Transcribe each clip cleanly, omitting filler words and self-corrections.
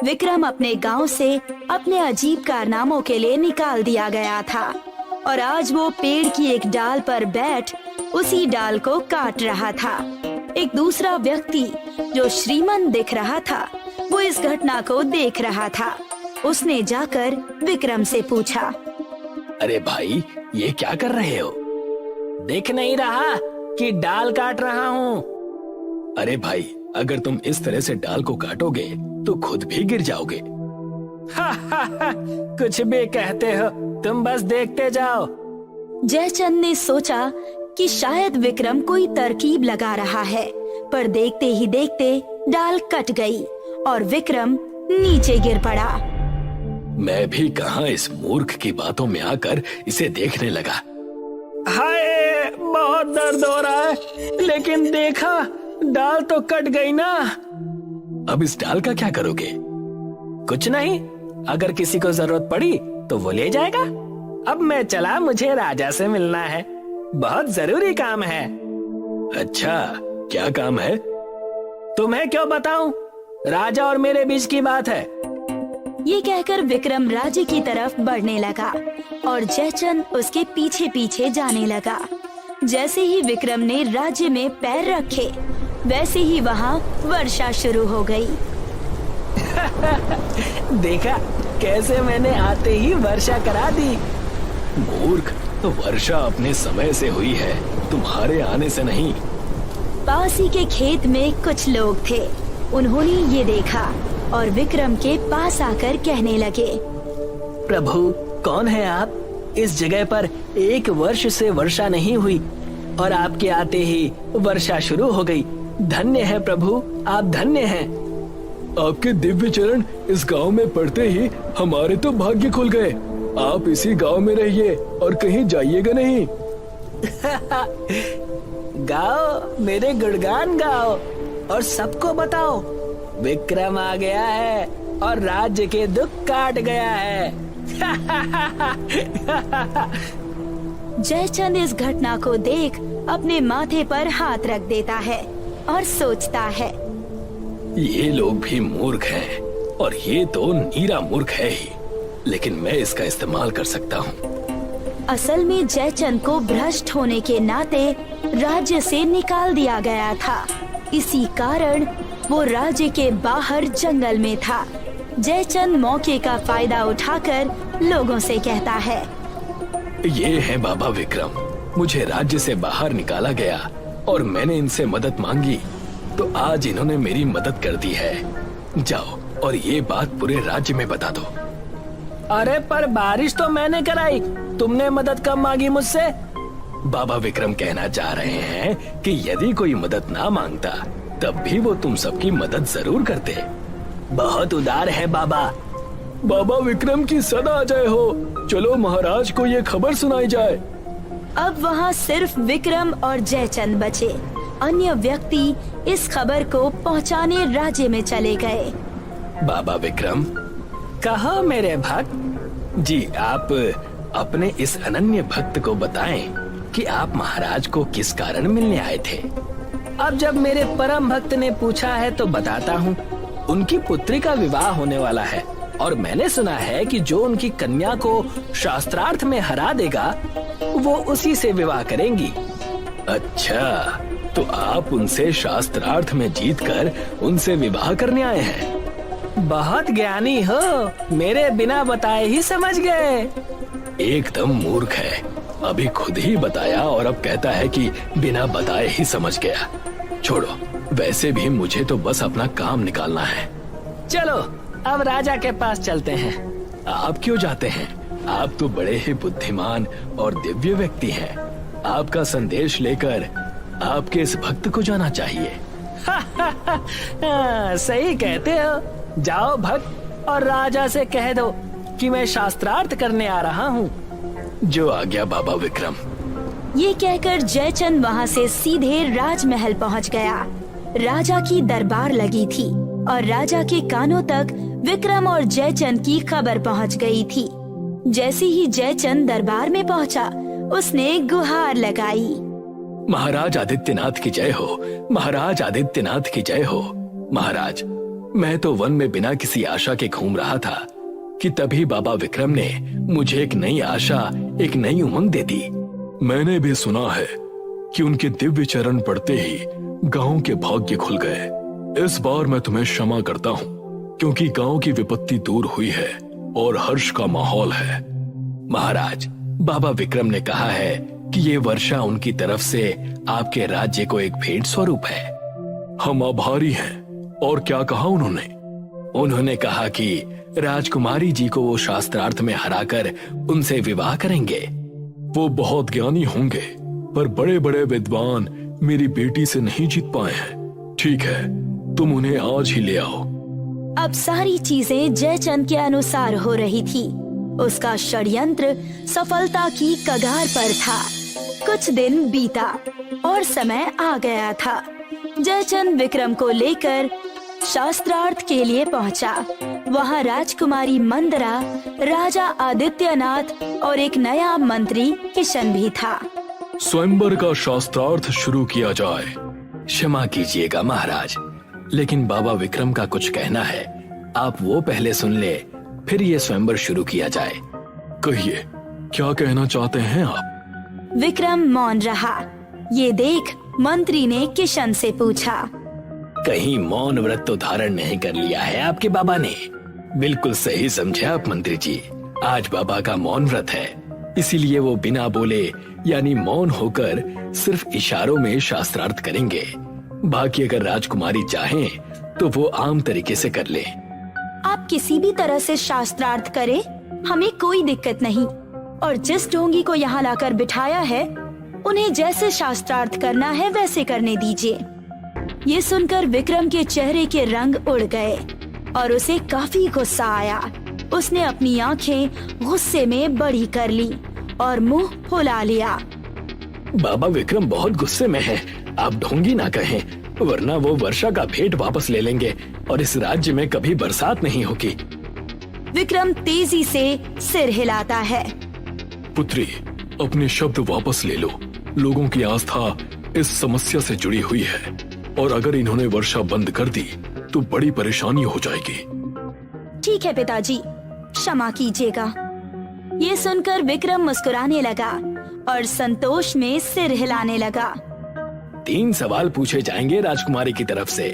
विक्रम अपने गांव से अपने अजीब कारनामों के लिए निकाल दिया गया था और आज वो पेड़ की एक डाल पर बैठ उसी डाल को काट रहा था। एक दूसरा व्यक्ति जो श्रीमंत दिख रहा था, वो इस घटना को देख रहा था। उसने जाकर विक्रम से पूछा, अरे भाई, ये क्या कर रहे हो? दिख नहीं रहा कि डाल काट रहा हूँ। अरे भाई, अगर तुम इस तरह से डाल को काटोगे तो खुद भी गिर जाओगे। कुछ भी कहते हो, तुम बस देखते जाओ। जयचंद ने सोचा कि शायद विक्रम कोई तरकीब लगा रहा है, पर देखते ही देखते डाल कट गई और विक्रम नीचे गिर पड़ा। मैं भी कहां इस मूर्ख की बातों में आकर इसे देखने लगा। हाय, बहुत दर्द हो रहा है, लेकिन देखा डाल तो कट गई ना। अब इस डाल का क्या करोगे? कुछ नहीं, अगर किसी को जरूरत पड़ी तो वो ले जाएगा। अब मैं चला, मुझे राजा से मिलना है, बहुत जरूरी काम है। अच्छा, क्या काम है? तुम्हें क्यों बताऊं, राजा और मेरे बीच की बात है। ये कहकर विक्रम राज्य की तरफ बढ़ने लगा और जयचंद उसके पीछे पीछे जाने लगा। जैसे ही विक्रम ने राज्य में पैर रखे, वैसे ही वहाँ वर्षा शुरू हो गई। देखा कैसे मैंने आते ही वर्षा करा दी। मूर्ख, तो वर्षा अपने समय से हुई है, तुम्हारे आने से नहीं। पास ही के खेत में कुछ लोग थे। उन्होंने ये देखा और विक्रम के पास आकर कहने लगे, प्रभु, कौन है आप? इस जगह पर 1 वर्ष से वर्षा नहीं हुई और आपके आते ही वर्षा शुरू हो गई। धन्य है प्रभु, आप धन्य हैं। आपके दिव्य चरण इस गांव में पड़ते ही हमारे तो भाग्य खुल गए। आप इसी गांव में रहिए और कहीं जाइएगा नहीं। गाओ, मेरे गुणगान गाओ और सबको बताओ, विक्रम आ गया है और राज्य के दुख काट गया है। जयचंद इस घटना को देख अपने माथे पर हाथ रख देता है और सोचता है, ये लोग भी मूर्ख हैं और ये तो नीरा मूर्ख है ही, लेकिन मैं इसका इस्तेमाल कर सकता हूँ। असल में जयचंद को भ्रष्ट होने के नाते राज्य से निकाल दिया गया था। इसी कारण वो राज्य के बाहर जंगल में था। जयचंद मौके का फायदा उठाकर लोगों से कहता है, ये है बाबा विक्रम, मुझे राज्य से बाहर निकाला गया और मैंने इनसे मदद मांगी तो आज इन्होंने मेरी मदद कर दी है। जाओ और ये बात पूरे राज्य में बता दो। अरे पर बारिश तो मैंने कराई, तुमने मदद कब मांगी मुझसे? बाबा विक्रम कहना चाह रहे हैं कि यदि कोई मदद ना मांगता तब भी वो तुम सबकी मदद जरूर करते। बहुत उदार है बाबा। बाबा विक्रम की सदा जय हो। चलो महाराज को ये खबर सुनाई जाए। अब वहाँ सिर्फ विक्रम और जयचंद बचे। अन्य व्यक्ति इस खबर को पहुँचाने राज्य में चले गए। बाबा विक्रम, कहो मेरे भक्त। जी, आप अपने इस अनन्य भक्त को बताएं कि आप महाराज को किस कारण मिलने आए थे। अब जब मेरे परम भक्त ने पूछा है तो बताता हूँ। उनकी पुत्री का विवाह होने वाला है और मैंने सुना है कि जो उनकी कन्या को शास्त्रार्थ में हरा देगा वो उसी से विवाह करेंगी। अच्छा, तो आप उनसे शास्त्रार्थ में जीतकर उनसे विवाह करने आए हैं। बहुत ज्ञानी हो, मेरे बिना बताए ही समझ गए। एकदम मूर्ख है, अभी खुद ही बताया और अब कहता है कि बिना बताए ही समझ गया। छोड़ो, वैसे भी मुझे तो बस अपना काम निकालना है। चलो अब राजा के पास चलते हैं। आप क्यों जाते हैं? आप तो बड़े ही बुद्धिमान और दिव्य व्यक्ति हैं। आपका संदेश लेकर आपके इस भक्त को जाना चाहिए। सही कहते हो। जाओ भक्त और राजा से कह दो कि मैं शास्त्रार्थ करने आ रहा हूँ। जो आ गया बाबा विक्रम। ये कहकर जयचंद वहाँ से सीधे राजमहल पहुँच गया। राजा की दरबार लगी थी और राजा के कानों तक विक्रम और जयचंद की खबर पहुँच गई थी। जैसे ही जयचंद दरबार में पहुँचा, उसने गुहार लगाई। महाराज आदित्यनाथ की जय हो, महाराज आदित्यनाथ की जय हो। महाराज, मैं तो वन में बिना किसी आशा के घूम रहा था कि तभी बाबा विक्रम ने मुझे एक नई आशा, एक नई उमंग दे दी। मैंने भी सुना है कि उनके दिव्य चरण पड़ते ही गांव के भाग्य खुल गए। इस बार मैं तुम्हें क्षमा करता हूँ क्योंकि गांव की विपत्ति दूर हुई है और हर्ष का माहौल है। महाराज, बाबा विक्रम ने कहा है कि ये वर्षा उनकी तरफ से आपके राज्य को एक भेंट स्वरूप है। हम आभारी हैं। और क्या कहा उन्होंने? उन्होंने कहा कि राजकुमारी जी को वो शास्त्रार्थ में हराकर उनसे विवाह करेंगे। वो बहुत ज्ञानी होंगे, पर बड़े बड़े विद्वान मेरी बेटी से नहीं जीत पाए हैं। ठीक है, तुम उन्हें आज ही ले आओ। अब सारी चीजें जयचंद के अनुसार हो रही थी। उसका षड्यंत्र सफलता की कगार पर था। कुछ दिन बीता और समय आ गया था। जयचंद विक्रम को लेकर शास्त्रार्थ के लिए पहुंचा। वहां राजकुमारी मंदरा, राजा आदित्यनाथ और एक नया मंत्री किशन भी था। स्वयंवर का शास्त्रार्थ शुरू किया जाए। क्षमा कीजिएगा महाराज, लेकिन बाबा विक्रम का कुछ कहना है। आप वो पहले सुन ले, फिर ये स्वयंवर शुरू किया जाए। कहिए, क्या कहना चाहते हैं आप? विक्रम मौन रहा। ये देख मंत्री ने किशन से पूछा, कहीं मौन व्रत तो धारण नहीं कर लिया है आपके बाबा ने? बिल्कुल सही समझे आप मंत्री जी। आज बाबा का मौन व्रत है, इसीलिए वो बिना बोले यानी मौन होकर सिर्फ इशारों में शास्त्रार्थ करेंगे। बाकी अगर राजकुमारी चाहें तो वो आम तरीके से कर ले। आप किसी भी तरह से शास्त्रार्थ करें, हमें कोई दिक्कत नहीं। और जिस ढोंगी को यहाँ लाकर बिठाया है, उन्हें जैसे शास्त्रार्थ करना है वैसे करने दीजिए। ये सुनकर विक्रम के चेहरे के रंग उड़ गए और उसे काफी गुस्सा आया। उसने अपनी आंखें गुस्से में बड़ी कर ली और मुंह फुला लिया। बाबा विक्रम बहुत गुस्से में है। आप ढोंगी ना कहें, वरना वो वर्षा का भेंट वापस ले लेंगे और इस राज्य में कभी बरसात नहीं होगी। विक्रम तेजी से सिर हिलाता है। पुत्री, अपने शब्द वापस ले लो। लोगों की आस्था इस समस्या से जुड़ी हुई है और अगर इन्होंने वर्षा बंद कर दी तो बड़ी परेशानी हो जाएगी। ठीक है पिताजी, क्षमा कीजिएगा। ये सुनकर विक्रम मुस्कुराने लगा और संतोष में सिर हिलाने लगा। 3 सवाल पूछे जाएंगे राजकुमारी की तरफ से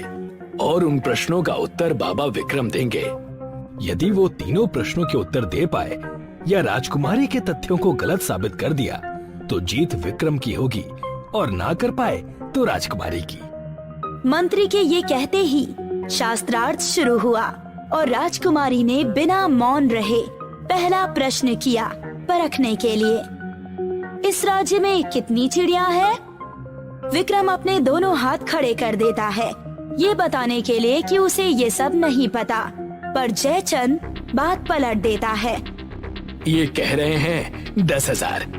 और उन प्रश्नों का उत्तर बाबा विक्रम देंगे। यदि वो तीनों प्रश्नों के उत्तर दे पाए या राजकुमारी के तथ्यों को गलत साबित कर दिया तो जीत विक्रम की होगी और ना कर पाए तो राजकुमारी की। मंत्री के ये कहते ही शास्त्रार्थ शुरू हुआ और राजकुमारी ने बिना मौन रहे पहला प्रश्न किया परखने के लिए। इस राज्य में कितनी चिड़िया है? विक्रम अपने दोनों हाथ खड़े कर देता है, ये बताने के लिए कि उसे ये सब नहीं पता। पर जयचंद बात पलट देता है। ये कह रहे हैं 10,000।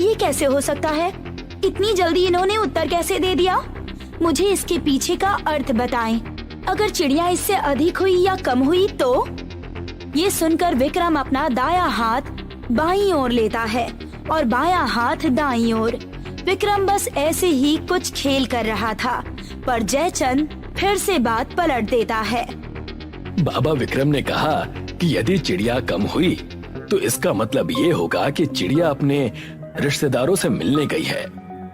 ये कैसे हो सकता है? इतनी जल्दी इन्होंने उत्तर कैसे दे दिया? मुझे इसके पीछे का अर्थ बताएं। अगर चिड़िया इससे अधिक हुई या कम हुई तो? ये सुनकर विक्रम अपना दायां हाथ बाईं ओर लेता है और बायां हाथ दाईं ओर। विक्रम बस ऐसे ही कुछ खेल कर रहा था, पर जयचंद फिर से बात पलट देता है। बाबा विक्रम ने कहा कि यदि चिड़िया कम हुई तो इसका मतलब ये होगा कि चिड़िया अपने रिश्तेदारों से मिलने गई है,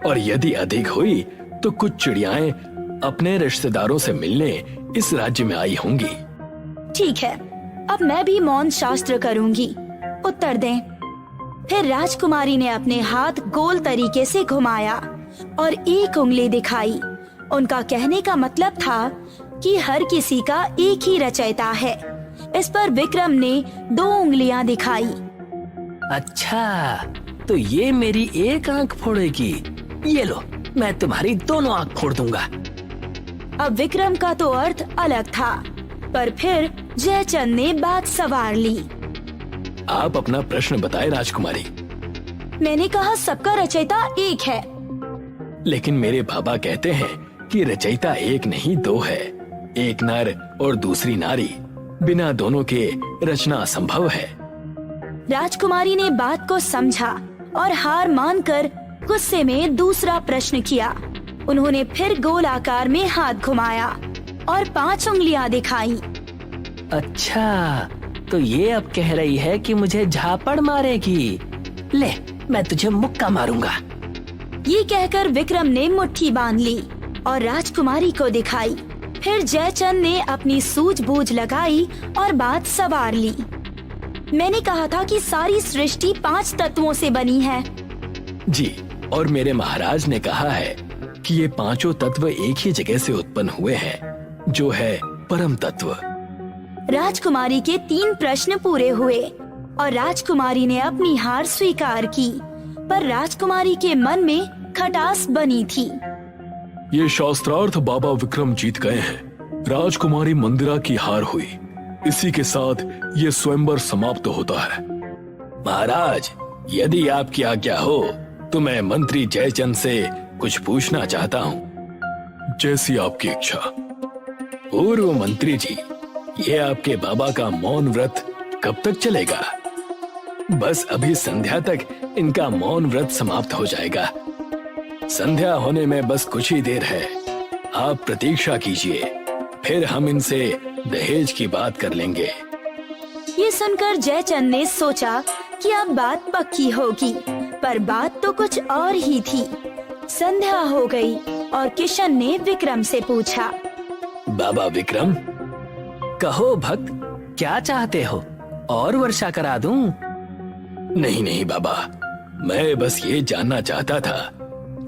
और यदि अधिक हुई तो कुछ चिड़ियाएं अपने रिश्तेदारों से मिलने इस राज्य में आई होंगी। ठीक है, अब मैं भी मौन शास्त्र करूंगी। उत्तर दें। फिर राजकुमारी ने अपने हाथ गोल तरीके से घुमाया और एक उंगली दिखाई। उनका कहने का मतलब था कि हर किसी का एक ही रचयिता है। इस पर विक्रम ने 2 उंगलियां दिखाई। अच्छा, तो ये मेरी एक आंख फोड़ेगी। ये लो, मैं तुम्हारी दोनों आंख फोड़ दूंगा। अब विक्रम का तो अर्थ अलग था, पर फिर जयचंद ने बात संवार ली। आप अपना प्रश्न बताएं राजकुमारी। मैंने कहा सबका रचयिता एक है। लेकिन मेरे बाबा कहते हैं कि रचयिता एक नहीं 2 है, एक नर और दूसरी नारी। बिना दोनों के रचना असंभव है। राजकुमारी ने बात को समझा और हार मानकर गुस्से में दूसरा प्रश्न किया। उन्होंने फिर गोल आकार में हाथ घुमाया और 5 उंगलियां दिखाई। अच्छा, तो ये अब कह रही है कि मुझे झापड़ मारेगी। ले, मैं तुझे मुक्का मारूंगा। ये कहकर विक्रम ने मुट्ठी बांध ली और राजकुमारी को दिखाई। फिर जयचंद ने अपनी सूझबूझ लगाई और बात सवार ली। मैंने कहा था कि सारी सृष्टि 5 तत्वों से बनी है। जी, और मेरे महाराज ने कहा है कि ये 5 तत्व एक ही जगह से उत्पन्न हुए हैं, जो है परम तत्व। राजकुमारी के 3 प्रश्न पूरे हुए और राजकुमारी ने अपनी हार स्वीकार की, पर राजकुमारी के मन में खटास बनी थी। ये शास्त्रार्थ बाबा विक्रम जीत गए हैं। राजकुमारी मंदिरा की हार हुई। इसी के साथ ये स्वयंवर समाप्त होता है। महाराज, यदि आपकी आज्ञा हो तो मैं मंत्री जयचंद से कुछ पूछना चाहता हूँ। जैसी आपकी इच्छा। पूर्व मंत्री जी, ये आपके बाबा का मौन व्रत कब तक चलेगा? बस अभी संध्या तक इनका मौन व्रत समाप्त हो जाएगा। संध्या होने में बस कुछ ही देर है। आप प्रतीक्षा कीजिए, फिर हम इनसे दहेज की बात कर लेंगे। ये सुनकर जयचंद ने सोचा कि अब बात पक्की होगी, पर बात तो कुछ और ही थी। संध्या हो गई और किशन ने विक्रम से पूछा, बाबा विक्रम, कहो भक्त, क्या चाहते हो? और वर्षा करा दूं? नहीं नहीं बाबा, मैं बस ये जानना चाहता था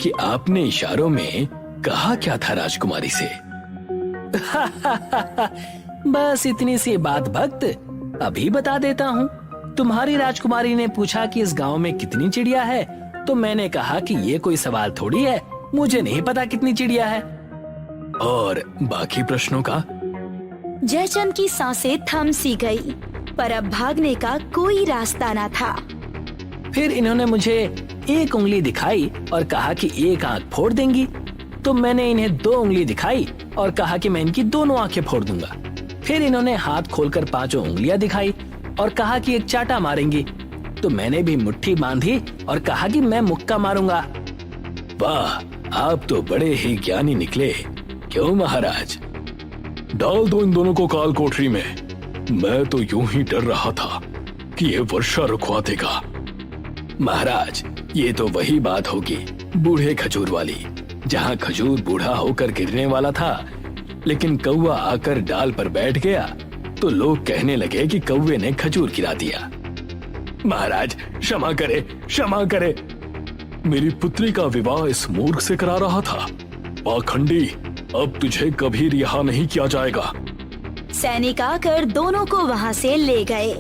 कि आपने इशारों में कहा क्या था राजकुमारी से। बस इतनी सी बात भक्त, अभी बता देता हूँ। तुम्हारी राजकुमारी ने पूछा कि इस गांव में कितनी चिड़िया है, तो मैंने कहा कि ये कोई सवाल थोड़ी है, मुझे नहीं पता कितनी चिड़िया है। और बाकी प्रश्नों का? जयचंद की सांसें थम सी गई, पर अब भागने का कोई रास्ता न था। फिर इन्होंने मुझे 1 उंगली दिखाई और कहा कि 1 आंख फोड़ देंगी, तो मैंने इन्हें 2 उंगली दिखाई और कहा कि मैं इनकी दोनों आंखें फोड़ दूंगा। फिर इन्होंने हाथ खोलकर 5 उंगलियां दिखाई और कहा कि 1 चाटा मारेंगी, तो मैंने भी मुट्ठी बांधी और कहा कि मैं मुक्का मारूंगा। वाह, आप तो बड़े ही ज्ञानी निकले। क्यों महाराज? डाल दो इन दोनों को काल कोठरी में। मैं तो यूं ही डर रहा था कि ये वर्षा रुकवा देगा। महाराज, ये तो वही बात होगी बूढ़े खजूर वाली, जहाँ खजूर बूढ़ा होकर गिरने वाला था, लेकिन कौवा आकर डाल पर बैठ गया तो लोग कहने लगे कि कौवे ने खजूर गिरा दिया। महाराज, क्षमा करे, क्षमा करे। मेरी पुत्री का विवाह इस मूर्ख से करा रहा था। पाखंडी, अब तुझे कभी रिहा नहीं किया जाएगा। सैनिक आकर दोनों को वहाँ से ले गए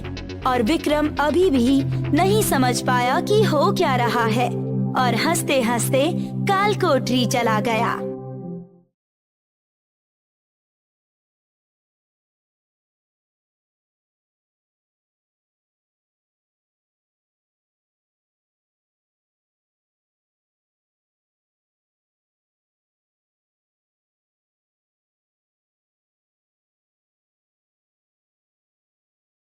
और विक्रम अभी भी नहीं समझ पाया कि हो क्या रहा है और हंसते हंसते काल कोठरी चला गया।